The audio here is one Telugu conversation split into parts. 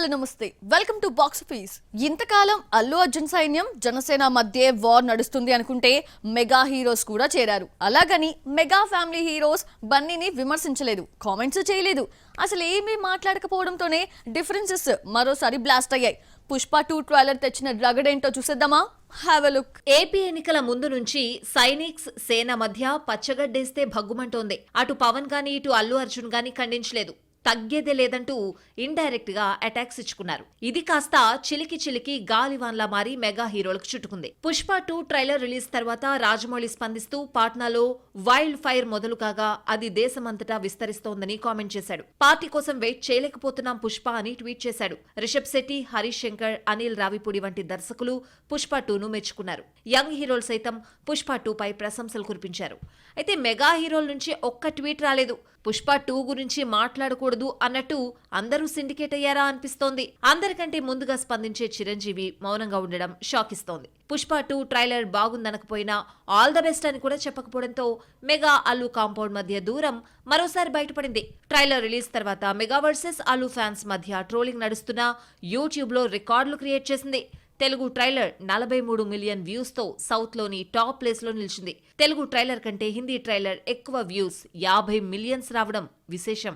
హలో నమస్తే వెల్కమ్ టు బాక్స్ ఆఫీస్. ఇంతకాలం అల్లు అర్జున్ సైన్యం జనసేన మధ్య వార్ నడుస్తుంది అనుకుంటే మెగా హీరోస్ కూడా చేరారు. అలాగని మెగా ఫ్యామిలీ హీరోస్ బన్నీని విమర్శించలేదు, కామెంట్స్ చేయలేదు. అసలు ఏమీ మాట్లాడకపోవడంతోనే డిఫరెన్సెస్ మరోసారి బ్లాస్ట్ అయ్యాయి. పుష్ప 2 ట్రైలర్ తెచ్చిన రగడేంటో చూసేద్దామా? Have a look. ఏపీ ఎన్నికల ముందు నుంచి సైనిక్స్ సేన మధ్య పచ్చగడ్డేస్తే భగ్గుమంటోంది. అటు పవన్ గాని ఇటు అల్లు అర్జున్ గాని ఖండించలేదు, తగ్గేదే లేదంటూ ఇండైరెక్ట్ గా అటాక్స్ ఇచ్చుకున్నారు. ఇది కాస్త చిలికి చిలికి గాలివాన్లా మారి మెగా హీరోలకు చుట్టుకుంది. పుష్ప 2 ట్రైలర్ రిలీజ్ తర్వాత రాజమౌళి స్పందిస్తూ పాట్నాలో వైల్డ్ ఫైర్ మొదలు కాగా అది దేశమంతటా విస్తరిస్తోందని కామెంట్ చేశాడు. పార్టీ కోసం వెయిట్ చేయలేకపోతున్నాం పుష్ప అని ట్వీట్ చేశాడు. రిషబ్ శెట్టి, హరీష్ శంకర్, అనిల్ రావిపూడి వంటి దర్శకులు పుష్ప 2ను మెచ్చుకున్నారు. యంగ్ హీరోలు సైతం పుష్ప 2 పై ప్రశంసలు కురిపించారు. అయితే మెగా హీరోల నుంచి ఒక్క ట్వీట్ రాలేదు. పుష్ప 2 గురించి మాట్లాడకూడదు అన్నట్టు అందరూ సిండికేట్ అయ్యారా అనిపిస్తోంది. అందరికంటే ముందుగా స్పందించే చిరంజీవి మౌనంగా ఉండడం షాక్ ఇస్తోంది. పుష్ప 2 ట్రైలర్ బాగుందనకపోయినా ఆల్ ద బెస్ట్ అని కూడా చెప్పకపోవడంతో మెగా అల్లు కాంపౌండ్ మధ్య దూరం మరోసారి బయటపడింది. ట్రైలర్ రిలీజ్ తర్వాత మెగా వర్సెస్ అల్లు ఫ్యాన్స్ మధ్య ట్రోలింగ్ నడుస్తున్నా యూట్యూబ్ లో రికార్డులు క్రియేట్ చేసింది. తెలుగు ట్రైలర్ 43 మిలియన్ వ్యూస్ తో సౌత్ లోని టాప్ ప్లేస్ లో నిలిచింది. తెలుగు ట్రైలర్ కంటే హిందీ ట్రైలర్ ఎక్కువ వ్యూస్ 50 మిలియన్స్ రావడం విశేషం.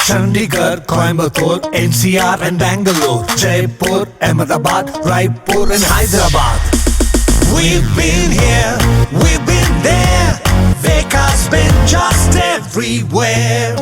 Chandigarh, Coimbatore, NCR and Bangalore, Jaipur, Ahmedabad, Raipur and Hyderabad. We've been here, we've been there, Veka's been just everywhere.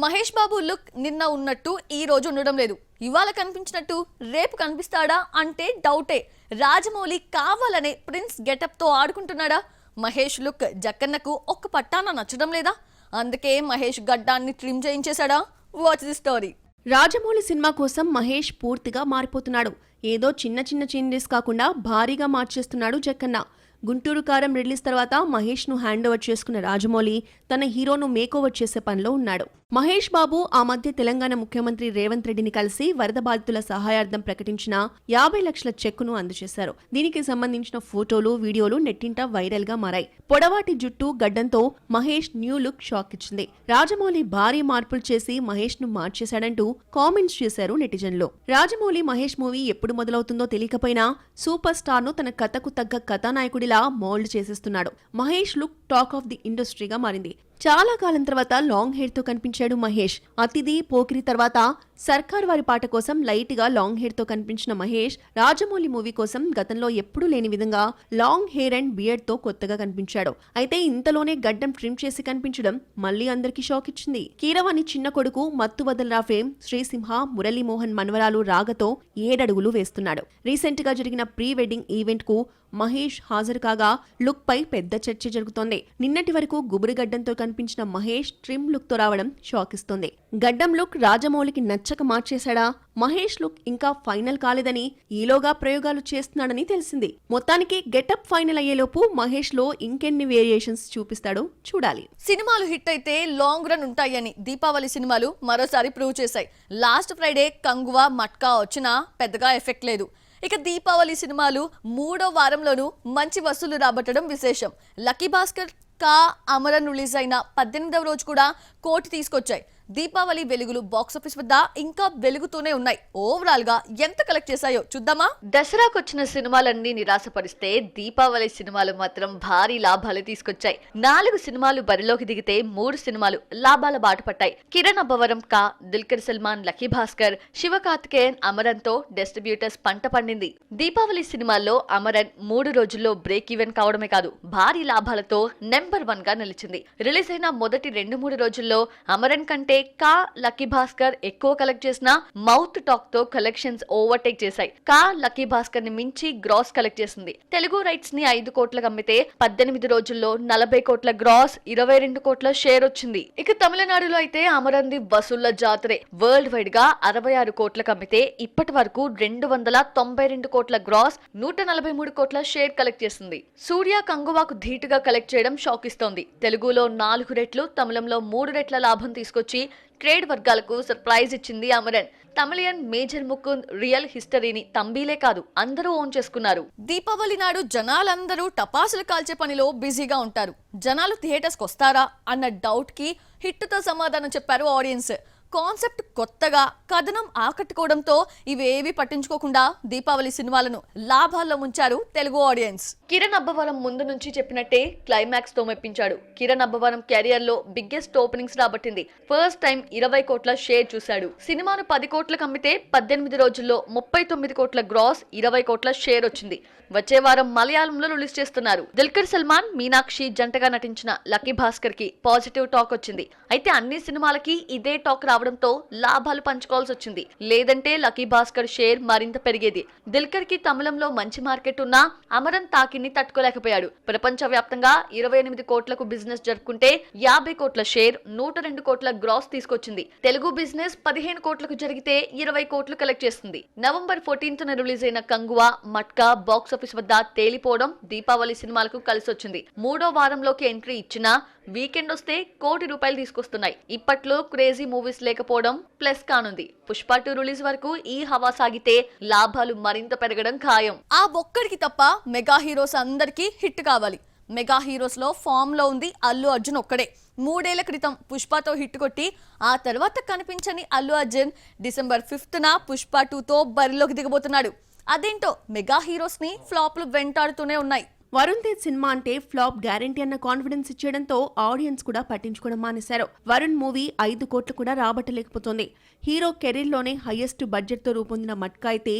Mahesh Babu look నిన్న ఉన్నట్టు ఈ రోజు ఉండడం లేదు. ఇవాళ కనిపించినట్టు రేపు కనిపిస్తాడా అంటే డౌటే. రాజమౌళి కావాలనే ప్రిన్స్ గెటప్ తో ఆడుకుంటున్నాడా? మహేష్ లుక్ జక్కన్నకు ఒక్క పట్టాన నచ్చడం లేదా? అందుకే మహేష్ గడ్డాన్ని ట్రిమ్ చేయించేశాడా? Watch the story. Rajamouli cinema కోసం మహేష్ పూర్తిగా మారిపోతున్నాడు. ఏదో చిన్న చిన్న చేంజెస్ కాకుండా భారీగా మార్చేస్తున్నాడు జక్కన్న. గుంటూరు కారం రిలీజ్ తర్వాత మహేష్ ను హ్యాండ్ ఓవర్ చేసుకున్న రాజమౌళి తన హీరోను మేకోవర్ చేసే పనిలో ఉన్నాడు. మహేష్ బాబు ఆ మధ్య తెలంగాణ ముఖ్యమంత్రి రేవంత్ రెడ్డిని కలిసి వరద బాధితుల సహాయార్థం ప్రకటించిన 50 లక్షల చెక్కును అందజేశారు. దీనికి సంబంధించిన ఫోటోలు, వీడియోలు నెట్టింట వైరల్ గా మారాయి. పొడవాటి జుట్టు, గడ్డంతో మహేష్ న్యూ లుక్ షాక్ ఇచ్చింది. రాజమౌళి భారీ మార్పులు చేసి మహేష్ ను మార్చేశాడంటూ కామెంట్స్ చేశారు నెటిజన్లు. రాజమౌళి మహేష్ మూవీ ఎప్పుడు మొదలవుతుందో తెలియకపోయినా సూపర్ స్టార్ ను తన కథకు తగ్గ కథానాయకుడిలా మౌల్డ్ చేసేస్తున్నాడు. Mahesh look talk of the ఇండస్ట్రీగా మారింది. చాలా కాలం తర్వాత లాంగ్ హెయిర్ తో కనిపించాడు మహేష్. అతిథి, పోకిరి తర్వాత సర్కార్ వారి పాట కోసం లైట్ గా లాంగ్ హెయిర్ తో కనిపించిన మహేష్ రాజమౌళి మూవీ కోసం గతంలో ఎప్పుడూ లేని విధంగా లాంగ్ హెయిర్ అండ్ బియర్డ్ తో కొత్తగా కనిపించాడు. అయితే ఇంతలోనే గడ్డం ట్రిమ్ చేసి కనిపించడం మళ్లీ అందరికీ షాక్ ఇచ్చింది. కీరవాణి చిన్న కొడుకు మత్తు వదలరా ఫేమ్ శ్రీసింహ మురళీమోహన్ మనవరాలు రాగతో 7 అడుగులు వేస్తున్నాడు. రీసెంట్ గా జరిగిన ప్రీ వెడ్డింగ్ ఈవెంట్ కు మహేష్ హాజరు కాగా లుక్ పై పెద్ద చర్చ జరుగుతోంది. నిన్నటి వరకు గుబురు గడ్డంతో కనిపించిన మహేష్ ట్రిమ్ లుక్ తో రావడం షాక్ ఇస్తోంది. గడ్డం లుక్ రాజమౌళికి నచ్చక మార్చేశాడా? మహేష్ లుక్ ఇంకా ఫైనల్ కాలేదని, ఈలోగా ప్రయోగాలు చేస్తున్నాడని తెలిసింది. మొత్తానికి గెటప్ ఫైనల్ అయ్యేలోపు మహేష్ లో ఇంకెన్ని వేరియేషన్స్ చూపిస్తాడో చూడాలి. సినిమాలు హిట్ అయితే లాంగ్ రన్ ఉంటాయని దీపావళి సినిమాలు మరోసారి ప్రూవ్ చేశాయి. లాస్ట్ ఫ్రైడే కంగువ, మట్కా వచ్చినా పెద్దగా ఎఫెక్ట్ లేదు. ఇక దీపావళి సినిమాలు 3వ వారంలోనూ మంచి వసూలు రాబట్టడం విశేషం. లక్కీ భాస్కర్, కా, అమరన్ రిలీజ్ అయిన 18వ రోజు కూడా కోటి తీసుకొచ్చాయి. దీపావళి వెలుగులు బాక్సాఫీస్ వద్ద ఇంకా వెలుగుతూనే ఉన్నాయి. ఓవరాల్ గా ఎంత కలెక్ట్ చేశాయో చూద్దామా? దసరాకు వచ్చిన సినిమాలన్నీ నిరాశపరిస్తే దీపావళి సినిమాలు మాత్రం భారీ లాభాలు తీసుకొచ్చాయి. 4 సినిమాలు బరిలోకి దిగితే 3 సినిమాలు లాభాల బాట పట్టాయి. కిరణ్ అబ్బవరం, కా, దుల్కర్ సల్మాన్, లక్కీ భాస్కర్, శివకార్తికేయన్, అమరన్ తో డిస్ట్రిబ్యూటర్స్ పంట పండింది. దీపావళి సినిమాల్లో అమరన్ 3 రోజుల్లో బ్రేక్ ఈవెన్ కావడమే కాదు, భారీ లాభాలతో నెంబర్ 1 గా నిలిచింది. రిలీజ్ అయిన మొదటి 2-3 రోజుల్లో అమరన్ కంటే కా, లక్కీ భాస్కర్ ఎక్కువ కలెక్ట్ చేసిన మౌత్ టాక్ తో కలెక్షన్స్ ఓవర్టేక్ చేశాయి. కా లక్కీ భాస్కర్ ని మించి గ్రాస్ కలెక్ట్ చేసింది. తెలుగు రైట్స్ ని 5 కోట్లకు అమ్మితే 18 రోజుల్లో 40 కోట్ల గ్రాస్, 22 కోట్ల షేర్ వచ్చింది. ఇక తమిళనాడులో అయితే అమరంది వసూళ్ల జాతరే. వరల్డ్ వైడ్ గా 66 కోట్లకు అమ్మితే ఇప్పటి వరకు 292 కోట్ల గ్రాస్, 143 కోట్ల షేర్ కలెక్ట్ చేసింది. సూర్య కంగువాకు ధీటుగా కలెక్ట్ చేయడం షాక్ ఇస్తోంది. తెలుగులో 4 రెట్లు, తమిళంలో 3 రెట్ల లాభం తీసుకొచ్చి ట్రేడ్ వర్గాలకు సర్ప్రైజ్ ఇచ్చింది అమరన్. తమిళియన్ మేజర్ ముకుంద్ రియల్ హిస్టరీని తంబీలే కాదు అందరూ ఓన్ చేసుకున్నారు. దీపావళి నాడు జనాలందరూ టపాసులు కాల్చే పనిలో బిజీగా ఉంటారు. జనాలు థియేటర్స్ కి వస్తారా అన్న డౌట్ కి హిట్ తో సమాధానం చెప్పారు ఆడియన్స్. కాన్సెప్ట్ కొత్తగా, కథనం ఆకట్టుకోవడంతో ఇవేవి పట్టించుకోకుండా దీపావళి సినిమాలను లాభాల్లో ముంచారు తెలుగు ఆడియన్స్. కిరణ్ అబ్బవరం ముందు నుంచి చెప్పినట్టే క్లైమాక్స్ తో మెప్పించాడు. కిరణ్ అబ్బవరం కెరియర్ లో బిగ్గెస్ట్ ఓపెనింగ్స్ రాబట్టింది. ఫస్ట్ టైం 20 కోట్ల షేర్ చూశాడు. సినిమాను 10 కోట్లకు అమ్మితే 18 రోజుల్లో 39 కోట్ల గ్రాస్, 20 కోట్ల షేర్ వచ్చింది. వచ్చే వారం మలయాళంలో రిలీజ్ చేస్తున్నారు. దుల్కర్ సల్మాన్, మీనాక్షి జంటగా నటించిన లక్కీ భాస్కర్ కి పాజిటివ్ టాక్ వచ్చింది. అయితే అన్ని సినిమాలకి ఇదే టాక్ రావడంతో లాభాలు పంచుకోవాల్సి వచ్చింది. లేదంటే లక్కీ భాస్కర్ షేర్ మరింత పెరిగేది. దిల్కర్ కి తమిళంలో మంచి మార్కెట్ ఉన్నా అమరన్ తాకిని తట్టుకోలేకపోయాడు. ప్రపంచ వ్యాప్తంగా 28 కోట్లకు బిజినెస్ జరుపుకుంటే 50 కోట్ల షేర్, 102 కోట్ల గ్రాస్ తీసుకొచ్చింది. తెలుగు బిజినెస్ 15 కోట్లకు జరిగితే 20 కోట్లు కలెక్ట్ చేస్తుంది. నవంబర్ 14న రిలీజ్ అయిన కంగువా, మట్కా బాక్స్ ఆఫీస్ వద్ద తేలిపోవడం దీపావళి సినిమాలకు కలిసొచ్చింది. 3వ వారంలోకి ఎంట్రీ ఇచ్చినా వీకెండ్ వస్తే ₹1 కోటి తీసుకొస్తున్నాయి. ఇప్పట్లో క్రేజీ మూవీస్ లేకపోవడం ప్లస్ కానుంది. పుష్ప 2 రిలీజ్ వరకు ఈ హవా సాగితే లాభాలు మరింత పెరగడం ఖాయం. ఆ ఒక్కడికి తప్ప మెగా హీరోస్ అందరికీ హిట్ కావాలి. మెగా హీరోస్ లో ఫామ్ లో ఉంది అల్లు అర్జున్ ఒక్కడే. 3 ఏళ్ల క్రితం పుష్పతో హిట్ కొట్టి ఆ తర్వాత కనిపించని అల్లు అర్జున్ డిసెంబర్ 5న పుష్ప 2తో బరిలోకి దిగబోతున్నాడు. అదేంటో మెగా హీరోస్ ని ఫ్లాప్లు వెంటాడుతూనే ఉన్నాయి. వరుణ్ తేజ్ సినిమా అంటే ఫ్లాప్ గ్యారంటీ అన్న కాన్ఫిడెన్స్ ఇచ్చేయడంతో ఆడియన్స్ కూడా పట్టించుకోవడం మానేశారు. వరుణ్ మూవీ 5 కోట్లు కూడా రాబట్టలేకపోతోంది. హీరో కెరీర్లోనే హైయెస్ట్ బడ్జెట్ తో రూపొందిన మట్కా అయితే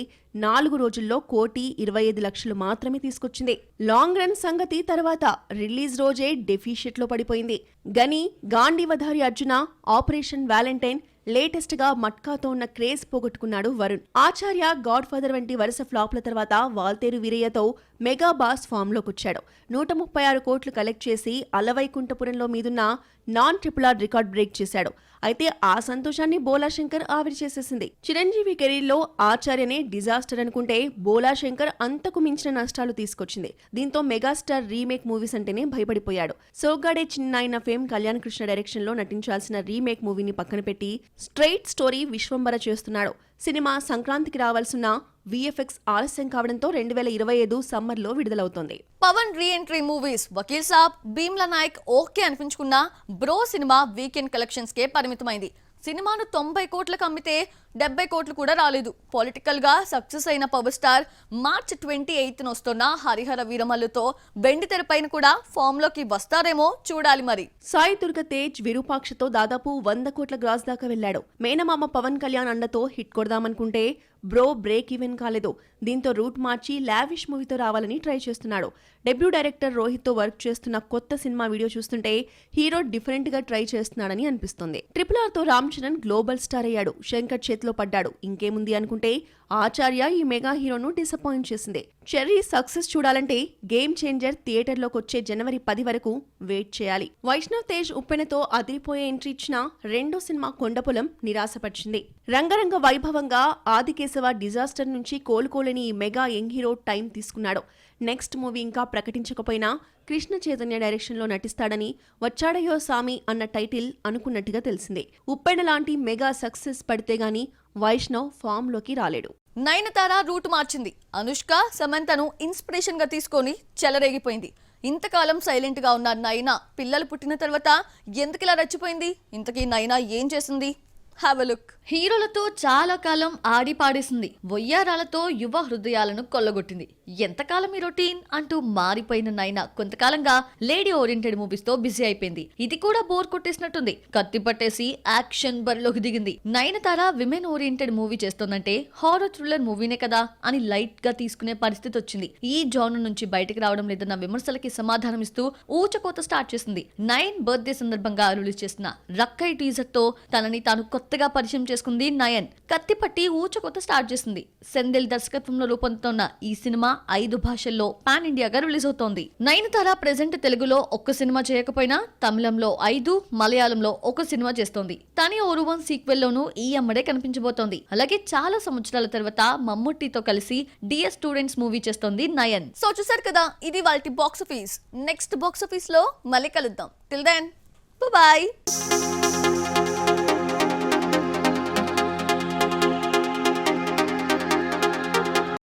4 రోజుల్లో ₹1,25,00,000 మాత్రమే తీసుకొచ్చింది. లాంగ్ రన్ సంగతి తర్వాత రిలీజ్ రోజే డెఫిషియట్ లో పడిపోయింది. గని, Gandeevadhari Arjuna, operation Valentine, latest గా మట్కాతో ఉన్న క్రేజ్ పోగొట్టుకున్నాడు వరుణ్. ఆచార్య, గాడ్ ఫాదర్ వంటి వరుస ఫ్లాప్ల తర్వాత వాల్తేరు వీరయ్యతో మెగా బాస్ ఫామ్ లోకొచ్చాడు. 136 కోట్లు కలెక్ట్ చేసి అలవైకుంఠపురంలో మీదున్న non-RRR రికార్డ్ బ్రేక్ చేశాడు. అయితే ఆ సంతోషాన్ని బోలా శంకర్ ఆవిరి చేసేసింది. చిరంజీవి కెరీర్లో ఆచార్యనే డిజాస్టర్ అనుకుంటే బోలా శంకర్ అంతకు మించిన నష్టాలు తీసుకొచ్చింది. దీంతో మెగాస్టార్ రీమేక్ మూవీస్ అంటేనే భయపడిపోయాడు. సోగ్గాడే చిన్నాయన ఫేమ్ కళ్యాణ్ కృష్ణ డైరెక్షన్ లో నటించాల్సిన రీమేక్ మూవీని పక్కన పెట్టి స్ట్రైట్ స్టోరీ విశ్వంబర చేస్తున్నాడు. సినిమా సంక్రాంతికి రావాల్సిన VFX ఆలస్యం కావడంతో 2025 సమ్మర్లో విడుదలవుతోంది. Pawan re entry movies Vakeel Saab, Bheemla Nayak okay అనిపించుకున్నా బ్రో సినిమా వీకెండ్ కలెక్షన్స్ కే పరిమితమైంది. సినిమాను 90 కోట్లకు అమ్మితే 70 కోట్లు కూడా రాలేదు. పొలిటికల్ గా సక్సెస్ అయిన పవర్ స్టార్ మార్చ్ 28న వస్తున్న హరిహర వీరమల్లుతో బెండి తెరపైన కూడా ఫామ్ లోకి వస్తారేమో చూడాలి మరి. సాయి దుర్గ తేజ్ విరూపాక్షతో దాదాపు 100 కోట్ల గ్రాస్ దాకా వెళ్లాడు. మేనమామ పవన్ కళ్యాణ్ అండతో హిట్ కొడదామనుకుంటే బ్రో బ్రేక్ ఈవెన్ కాలేదు. దీంతో రూట్ మార్చి లావిష్ మూవీతో రావాలని ట్రై చేస్తున్నాడు. డెబ్యూ డైరెక్టర్ రోహిత్ తో వర్క్ చేస్తున్న కొత్త సినిమా వీడియో చూస్తుంటే హీరో డిఫరెంట్ గా ట్రై చేస్తున్నాడని అనిపిస్తుంది. RRR తో రామ్ చరణ్ గ్లోబల్ స్టార్ అయ్యాడు. శంకర్ చేతిలో పడ్డాడు. ఇంకేముంది అనుకుంటే ఆచార్య ఈ మెగా హీరోను డిసప్పాయింట్ చేసింది. చెర్రీ సక్సెస్ చూడాలంటే గేమ్ చేంజర్ థియేటర్లోకి వచ్చే జనవరి 10 వరకు వెయిట్ చేయాలి. వైష్ణవ్ తేజ్ ఉప్పెనతో అదిరిపోయే ఎంట్రీ ఇచ్చిన రెండో సినిమా కొండపొలం నిరాశపరిచింది. రంగరంగ వైభవంగా ఆదికేశవ డిజాస్టర్ నుంచి కోలుకోలేని ఈ మెగా యంగ్ హీరో టైం తీసుకున్నాడు. నెక్స్ట్ మూవీ ఇంకా ప్రకటించకపోయినా కృష్ణ చైతన్య డైరెక్షన్ లో నటిస్తాడని వచ్చాడయో సామి అన్న టైటిల్ అనుకున్నట్టుగా తెలిసింది. ఉప్పెన లాంటి మెగా సక్సెస్ పడితే గాని వైష్ణవ్ ఫామ్ లోకి రాలేడు. నయనతార రూట్ మార్చింది. అనుష్క, సమంతను ఇన్స్పిరేషన్ గా తీసుకొని చెలరేగిపోయింది. ఇంతకాలం సైలెంట్ గా ఉన్న నయన పిల్లలు పుట్టిన తర్వాత ఎందుకిలా రచ్చిపోయింది? ఇంతకీ నయన ఏం చేసింది? Have a look. హీరోలతో చాలా కాలం ఆడి పాడేసింది. వయ్యారాలతో యువ హృదయాలను కొల్లగొట్టింది. ఎంతకాలం ఈ రొటీన్ అంటూ మారిపోయిన నైనా కొంతకాలంగా లేడీ ఓరియంటెడ్ మూవీస్ తో బిజీ అయిపోయింది. ఇది కూడా బోర్ కొట్టేసినట్టుంది. కత్తి పట్టేసి యాక్షన్ బరిలోకి దిగింది. నయనతార విమెన్ ఓరియంటెడ్ మూవీ చేస్తోందంటే హారర్ థ్రిల్లర్ మూవీనే కదా అని లైట్ గా తీసుకునే పరిస్థితి వచ్చింది. ఈ జోన్ నుంచి బయటకు రావడం లేదన్న విమర్శలకి సమాధానం ఇస్తూ ఊచకోత స్టార్ట్ చేసింది. 9 బర్త్డే సందర్భంగా రిలీజ్ చేసిన రక్కై టీజర్ తో తనని తాను కొత్తగా పరిచయం చేసుకుంది నయన్. కత్తిపట్టి ఊచకోత స్టార్ట్ చేసింది. సెందిల్ దర్శకత్వంలో రూపొందుతున్న ఈ సినిమా 5 భాషల్లో పాన్ ఇండియాగా రిలీజ్ అవుతోంది. నయనతార ప్రెజెంట్ తెలుగులో ఒక్క సినిమా చేయకపోయినా తమిళంలో 5, మలయాళంలో 1 సినిమా చేస్తోంది. తని ఓరువన్ సీక్వెల్ లోనూ ఈ అమ్మడే కనిపించబోతోంది. అలాగే చాలా సంవత్సరాల తర్వాత మమ్ముట్టితో కలిసి డిఎస్ స్టూడెంట్స్ మూవీ చేస్తోంది నయన్. సో చూసారు కదా, ఇది వాల్టి box office. Next box office లో మళ్ళీ కలుద్దాం. Till then bye.